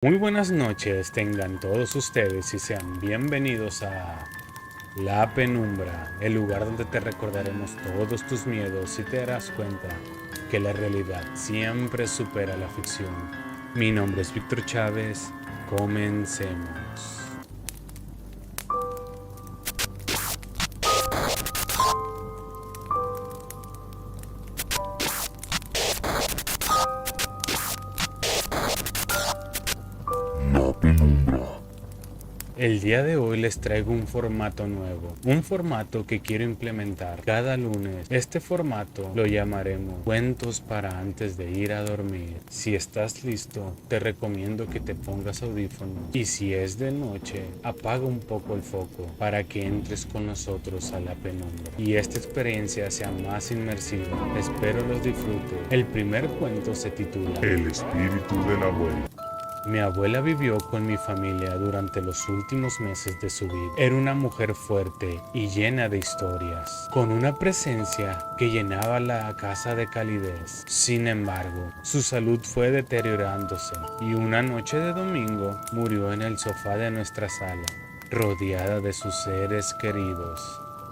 Muy buenas noches tengan todos ustedes y sean bienvenidos a La Penumbra, el lugar donde te recordaremos todos tus miedos y te darás cuenta que la realidad siempre supera la ficción. Mi nombre es Víctor Chávez, comencemos. La Penumbra. El día de hoy les traigo un formato nuevo, un formato que quiero implementar cada lunes. Este formato lo llamaremos Cuentos para antes de ir a dormir. Si estás listo, te recomiendo que te pongas audífonos y si es de noche, apaga un poco el foco para que entres con nosotros a la penumbra y esta experiencia sea más inmersiva. Espero los disfrutes. El primer cuento se titula El espíritu de la abuela. Mi abuela vivió con mi familia durante los últimos meses de su vida. Era una mujer fuerte y llena de historias, con una presencia que llenaba la casa de calidez. Sin embargo, su salud fue deteriorándose y una noche de domingo murió en el sofá de nuestra sala, rodeada de sus seres queridos.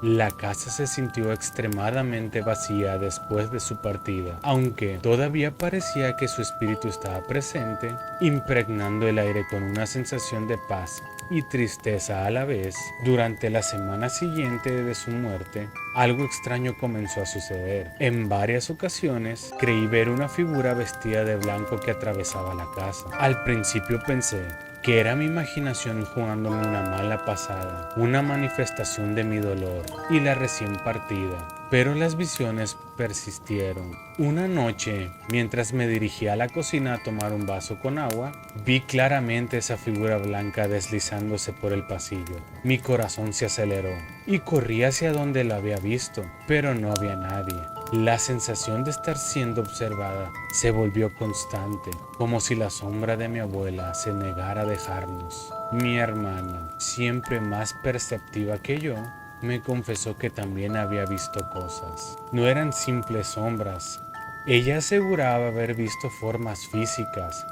La casa se sintió extremadamente vacía después de su partida, aunque todavía parecía que su espíritu estaba presente, impregnando el aire con una sensación de paz y tristeza a la vez. Durante la semana siguiente de su muerte, algo extraño comenzó a suceder. En varias ocasiones creí ver una figura vestida de blanco que atravesaba la casa. Al principio pensé que era mi imaginación jugándome una mala pasada, una manifestación de mi dolor y la recién partida. Pero las visiones persistieron. Una noche, mientras me dirigía a la cocina a tomar un vaso con agua, vi claramente esa figura blanca deslizándose por el pasillo. Mi corazón se aceleró y corrí hacia donde la había visto, pero no había nadie. La sensación de estar siendo observada se volvió constante, como si la sombra de mi abuela se negara a dejarnos. Mi hermana, siempre más perceptiva que yo, me confesó que también había visto cosas. No eran simples sombras. Ella aseguraba haber visto formas físicas,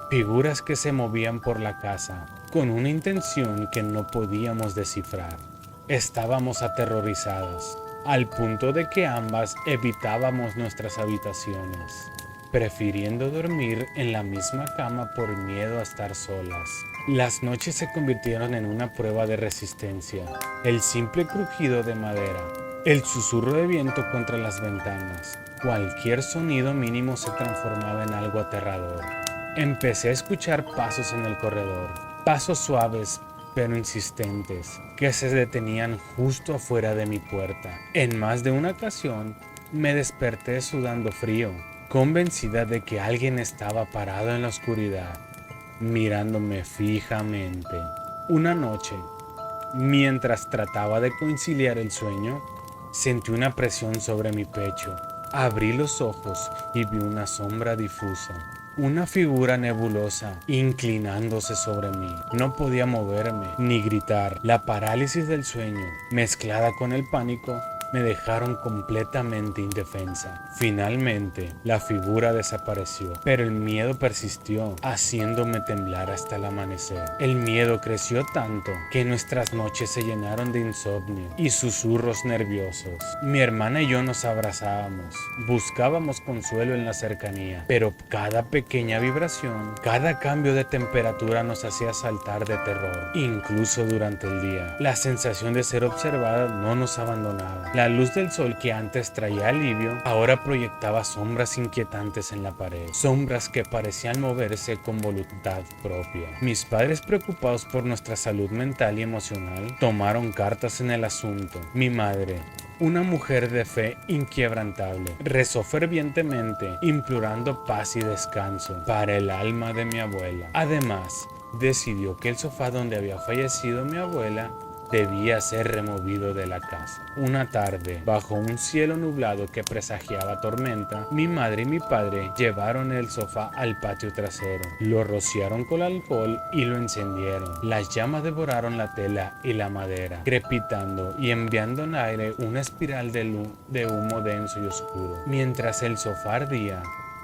figuras que se movían por la casa, con una intención que no podíamos descifrar. Estábamos aterrorizadas, al punto de que ambas evitábamos nuestras habitaciones, prefiriendo dormir en la misma cama por miedo a estar solas. Las noches se convirtieron en una prueba de resistencia. El simple crujido de madera, el susurro de viento contra las ventanas, cualquier sonido mínimo se transformaba en algo aterrador. Empecé a escuchar pasos en el corredor, pasos suaves pero insistentes, que se detenían justo afuera de mi puerta. En más de una ocasión, me desperté sudando frío, convencida de que alguien estaba parado en la oscuridad, mirándome fijamente. Una noche, mientras trataba de conciliar el sueño, sentí una presión sobre mi pecho. Abrí los ojos y vi una sombra difusa, una figura nebulosa inclinándose sobre mí. No podía moverme ni gritar. La parálisis del sueño, mezclada con el pánico, me dejaron completamente indefensa. Finalmente, la figura desapareció, pero el miedo persistió, haciéndome temblar hasta el amanecer. El miedo creció tanto que nuestras noches se llenaron de insomnio y susurros nerviosos. Mi hermana y yo nos abrazábamos, buscábamos consuelo en la cercanía, pero cada pequeña vibración, cada cambio de temperatura nos hacía saltar de terror, incluso durante el día. La sensación de ser observada no nos abandonaba. La luz del sol que antes traía alivio, ahora proyectaba sombras inquietantes en la pared, sombras que parecían moverse con voluntad propia. Mis padres, preocupados por nuestra salud mental y emocional, tomaron cartas en el asunto. Mi madre, una mujer de fe inquebrantable, rezó fervientemente, implorando paz y descanso para el alma de mi abuela. Además, decidió que el sofá donde había fallecido mi abuela debía ser removido de la casa. Una tarde, bajo un cielo nublado que presagiaba tormenta, mi madre y mi padre llevaron el sofá al patio trasero, lo rociaron con alcohol y lo encendieron. Las llamas devoraron la tela y la madera, crepitando y enviando en aire una espiral de humo denso y oscuro. Mientras el sofá ardía,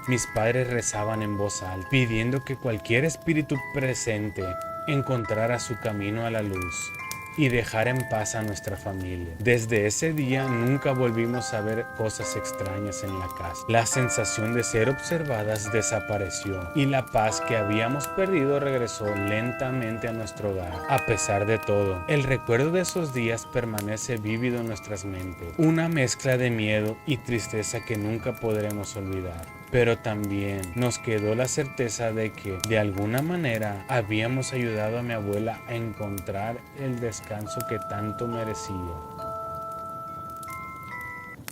Mis padres rezaban en voz alta, pidiendo que cualquier espíritu presente encontrara su camino a la luz y dejar en paz a nuestra familia. Desde ese día nunca volvimos a ver cosas extrañas en la casa. La sensación de ser observadas desapareció y la paz que habíamos perdido regresó lentamente a nuestro hogar. A pesar de todo, el recuerdo de esos días permanece vívido en nuestras mentes, una mezcla de miedo y tristeza que nunca podremos olvidar. Pero también nos quedó la certeza de que de alguna manera habíamos ayudado a mi abuela a encontrar el descanso que tanto merecía.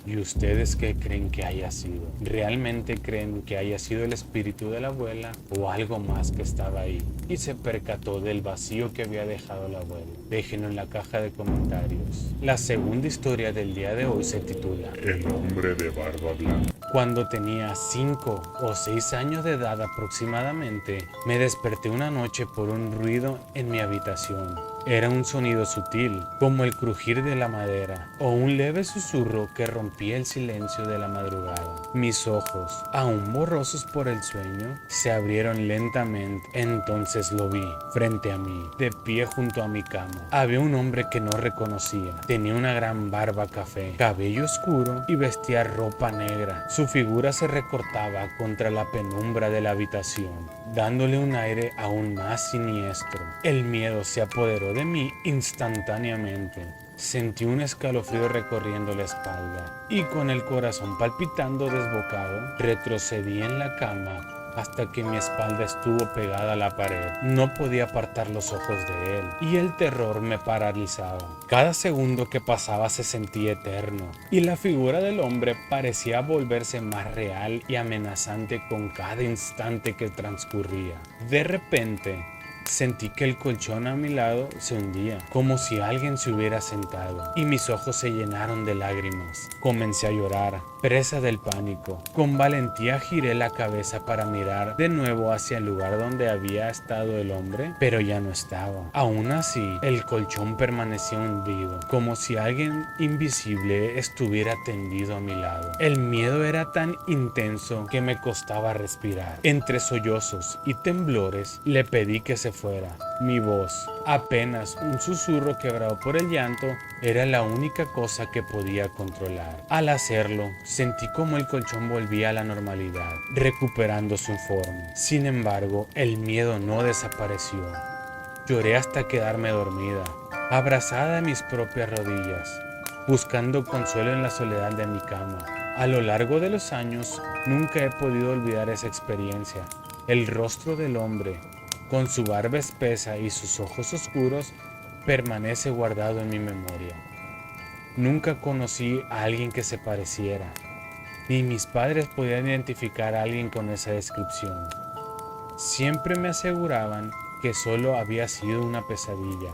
¿Y ustedes qué creen que haya sido? ¿Realmente creen que haya sido el espíritu de la abuela o algo más que estaba ahí y se percató del vacío que había dejado la abuela? Déjenlo en la caja de comentarios. La segunda historia del día de hoy se titula El hombre de barba blanca. Cuando tenía 5 o 6 años de edad aproximadamente, me desperté una noche por un ruido en mi habitación. Era un sonido sutil, como el crujir de la madera, o un leve susurro que rompía el silencio de la madrugada. Mis ojos, aún borrosos por el sueño, se abrieron lentamente. Entonces lo vi, frente a mí, de pie junto a mi cama. Había un hombre que no reconocía. Tenía una gran barba café, cabello oscuro y vestía ropa negra. Su figura se recortaba contra la penumbra de la habitación, dándole un aire aún más siniestro. El miedo se apoderó de mí instantáneamente. Sentí un escalofrío recorriendo la espalda y con el corazón palpitando desbocado, retrocedí en la cama hasta que mi espalda estuvo pegada a la pared. No podía apartar los ojos de él y el terror me paralizaba. Cada segundo que pasaba se sentía eterno y la figura del hombre parecía volverse más real y amenazante con cada instante que transcurría. De repente, sentí que el colchón a mi lado se hundía, como si alguien se hubiera sentado, y mis ojos se llenaron de lágrimas. Comencé a llorar, presa del pánico. Con valentía giré la cabeza para mirar de nuevo hacia el lugar donde había estado el hombre, pero ya no estaba. Aún así, el colchón permanecía hundido, como si alguien invisible estuviera tendido a mi lado. El miedo era tan intenso que me costaba respirar. Entre sollozos y temblores, le pedí que se fuera. Mi voz, apenas un susurro quebrado por el llanto, era la única cosa que podía controlar. Al hacerlo, sentí como el colchón volvía a la normalidad, recuperando su forma. Sin embargo, el miedo no desapareció. Lloré hasta quedarme dormida, abrazada a mis propias rodillas, buscando consuelo en la soledad de mi cama. A lo largo de los años, nunca he podido olvidar esa experiencia. El rostro del hombre, con su barba espesa y sus ojos oscuros, permanece guardado en mi memoria. Nunca conocí a alguien que se pareciera, ni mis padres podían identificar a alguien con esa descripción. Siempre me aseguraban que solo había sido una pesadilla,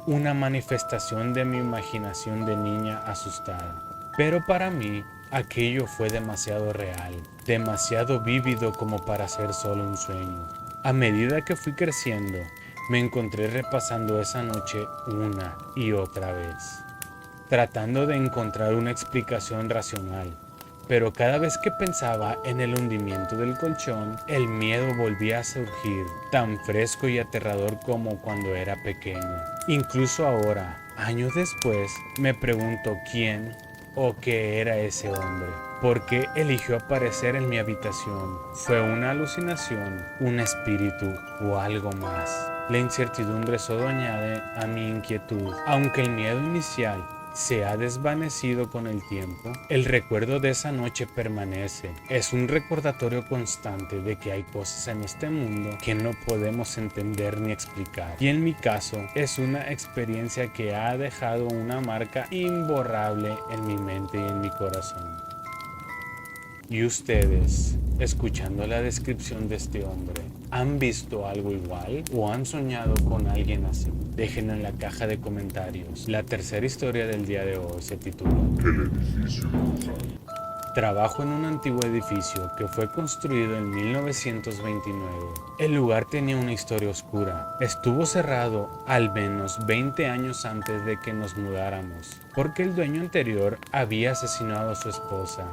una manifestación de mi imaginación de niña asustada. Pero para mí, aquello fue demasiado real, demasiado vívido como para ser solo un sueño. A medida que fui creciendo, me encontré repasando esa noche una y otra vez, tratando de encontrar una explicación racional. Pero cada vez que pensaba en el hundimiento del colchón, el miedo volvía a surgir, tan fresco y aterrador como cuando era pequeño. Incluso ahora, años después, me pregunto quién o qué era ese hombre. ¿Por qué eligió aparecer en mi habitación? ¿Fue una alucinación, un espíritu o algo más? La incertidumbre solo añade a mi inquietud. Aunque el miedo inicial se ha desvanecido con el tiempo, el recuerdo de esa noche permanece. Es un recordatorio constante de que hay cosas en este mundo que no podemos entender ni explicar. Y en mi caso, es una experiencia que ha dejado una marca imborrable en mi mente y en mi corazón. ¿Y ustedes, escuchando la descripción de este hombre, han visto algo igual o han soñado con alguien así? Déjenlo en la caja de comentarios. La tercera historia del día de hoy se titula El edificio embrujado. Trabajo en un antiguo edificio que fue construido en 1929. El lugar tenía una historia oscura. Estuvo cerrado al menos 20 años antes de que nos mudáramos, porque el dueño anterior había asesinado a su esposa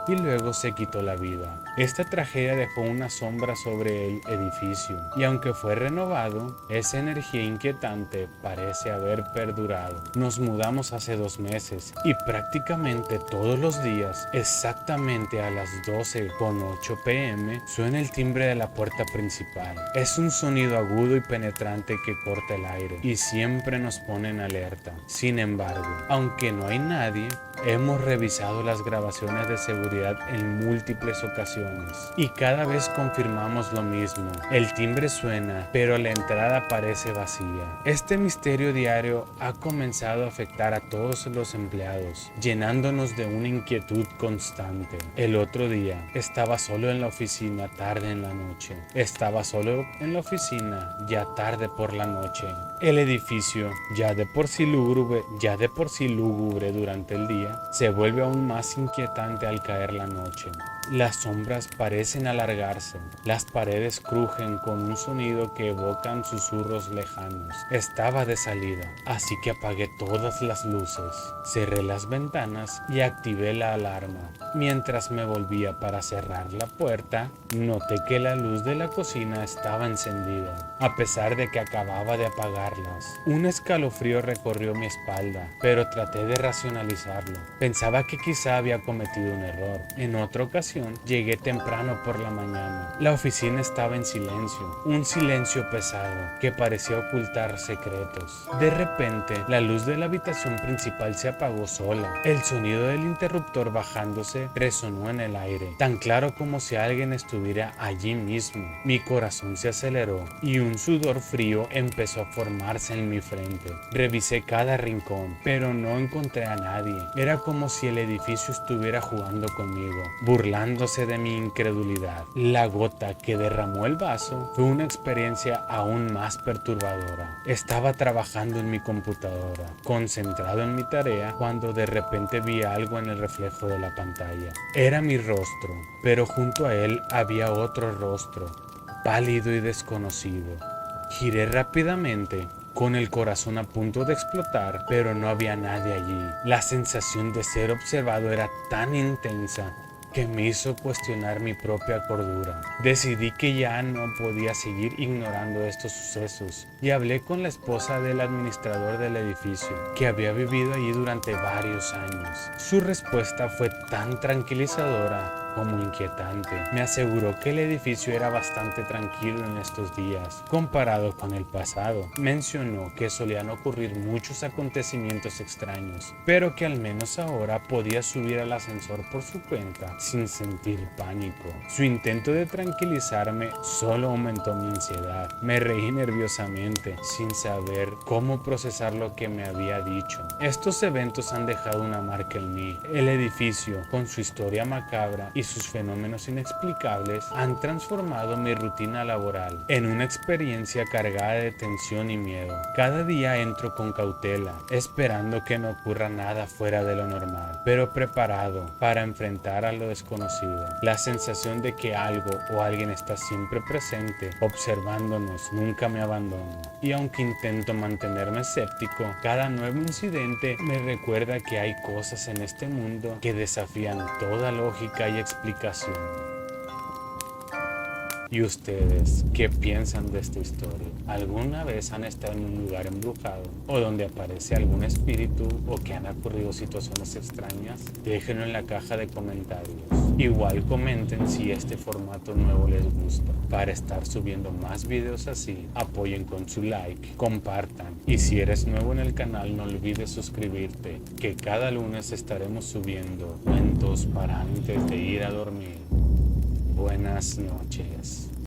y luego se quitó la vida. Esta tragedia dejó una sombra sobre el edificio, y aunque fue renovado, esa energía inquietante parece haber perdurado. Nos mudamos hace 2 meses y prácticamente todos los días, exactamente a las 12:08 p.m., suena el timbre de la puerta principal. Es un sonido agudo y penetrante que corta el aire y siempre nos pone en alerta. Sin embargo, aunque no hay nadie, hemos revisado las grabaciones de seguridad en múltiples ocasiones y cada vez confirmamos lo mismo. El timbre suena, pero la entrada parece vacía. Este misterio diario ha comenzado a afectar a todos los empleados, llenándonos de una inquietud constante. El otro día estaba solo en la oficina tarde en la noche. Estaba solo en la oficina ya tarde por la noche. El edificio, ya de por sí lúgubre durante el día, se vuelve aún más inquietante al caer la noche. Las sombras parecen alargarse, las paredes crujen con un sonido que evocan susurros lejanos. Estaba de salida, así que apagué todas las luces, cerré las ventanas y activé la alarma. Mientras me volvía para cerrar la puerta, noté que la luz de la cocina estaba encendida, a pesar de que acababa de apagarlas. Un escalofrío recorrió mi espalda, pero traté de racionalizarlo. Pensaba que quizá había cometido un error. En otra ocasión, llegué temprano por la mañana. La oficina estaba en silencio, un silencio pesado que parecía ocultar secretos. De repente, la luz de la habitación principal se apagó sola. El sonido del interruptor bajándose resonó en el aire, tan claro como si alguien estuviera allí mismo. Mi corazón se aceleró y un sudor frío empezó a formarse en mi frente. Revisé cada rincón, pero no encontré a nadie. Era como si el edificio estuviera jugando conmigo, burlándose de mi incredulidad. La gota que derramó el vaso fue una experiencia aún más perturbadora. Estaba trabajando en mi computadora, concentrado en mi tarea, cuando de repente vi algo en el reflejo de la pantalla. Era mi rostro, pero junto a él había otro rostro, pálido y desconocido. Giré rápidamente, con el corazón a punto de explotar, pero no había nadie allí. La sensación de ser observado era tan intensa que me hizo cuestionar mi propia cordura. Decidí que ya no podía seguir ignorando estos sucesos y hablé con la esposa del administrador del edificio, que había vivido allí durante varios años. Su respuesta fue tan tranquilizadora como inquietante. Me aseguró que el edificio era bastante tranquilo en estos días, comparado con el pasado. Mencionó que solían ocurrir muchos acontecimientos extraños, pero que al menos ahora podía subir al ascensor por su cuenta sin sentir pánico. Su intento de tranquilizarme solo aumentó mi ansiedad. Me reí nerviosamente, sin saber cómo procesar lo que me había dicho. Estos eventos han dejado una marca en mí. El edificio, con su historia macabra y sus fenómenos inexplicables, han transformado mi rutina laboral en una experiencia cargada de tensión y miedo. Cada día entro con cautela, esperando que no ocurra nada fuera de lo normal, pero preparado para enfrentar a lo desconocido. La sensación de que algo o alguien está siempre presente, observándonos, nunca me abandona. Y aunque intento mantenerme escéptico, cada nuevo incidente me recuerda que hay cosas en este mundo que desafían toda lógica y explicación. ¿Y ustedes qué piensan de esta historia? ¿Alguna vez han estado en un lugar embrujado o donde aparece algún espíritu o que han ocurrido situaciones extrañas? Déjenlo en la caja de comentarios. Igual comenten si este formato nuevo les gusta. Para estar subiendo más videos así, apoyen con su like, compartan y si eres nuevo en el canal no olvides suscribirte, que cada lunes estaremos subiendo cuentos para antes de ir a dormir. Buenas noches.